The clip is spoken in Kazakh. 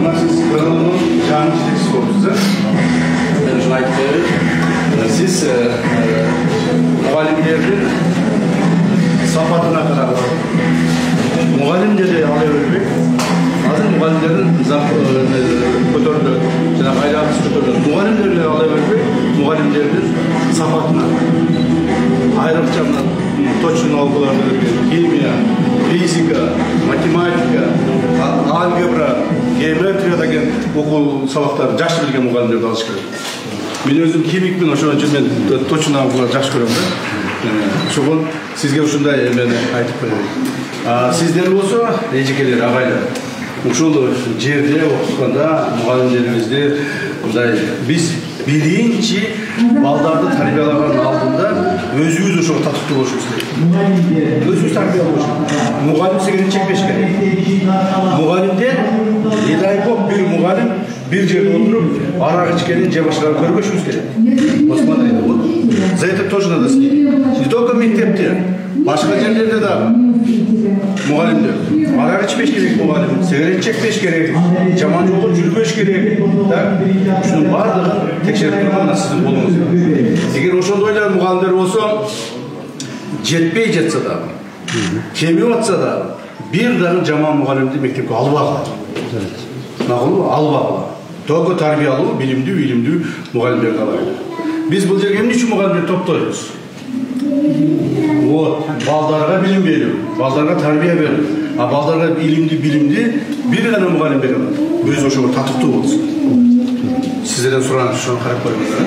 Muna siz kanalının cami çiftçisi oldunuz. Ben şunu ayıptım. Siz muhallimlerin safatına karar var. Muhallim dedi alıvermek. Hazır muhallimlerin kötürdü. Cenab-ı Aylabız kötürdü. Muhallimlerin alıvermek, muhallimlerin safatına. Ayrıca точно olgularda kimya, fizika, matematika, algebra, geometriya деген okul sabaqtары жақсы білген мұғалімдерді алыш керек. Мен өзім химикпін, ошол үчүн мен точно алгыларды жақсы көрөм да. Ошол сизге ушундай мен айтып коеюн. Сиздер болсо, эжекелер, агайлар, ушул жерде окутканда мұғалімдерибизди мындай биз биринчи балдарды тарбиялагандын алдында өзүбүз ошого татыктуу болушубуз керек. Өзүбүз тарбия болушубуз керек. Мугалим сигарет чекпеш керек. Мугалимден не дай бог бир мугалим бир жерде отуруп арак ичкенин же башканы көрбөшүбүз керек. Вот смотрите, вот за это тоже надо следить. Не только мектепте, башка жерлерде да мугалимдер арак ичпеш керек, мугалим сигарет чекпеш керек, жаман жолдо жүрбөш керек. Ушунун баардыгын текшерип турган сиздин колуңуз. Эгер ошондойлор мугалимдер болсо, жетпей жатса да, кемип атса да, бир дагы жаман мугалимди мектепке албагыла. Макулбу? Албагыла. Только тарбиялуу, билимдүү мугалимдерди алайлы. Биз бул жерге эмне үчүн мугалимдерди топтойбуз? Вот, балдарга билим берүү, балдарга тарбия берүү. А балдарга билимди бир гана мугалим бере алат. Өзү ошого татыктуу болсун. Sizlerden soran şu an karab koymaları.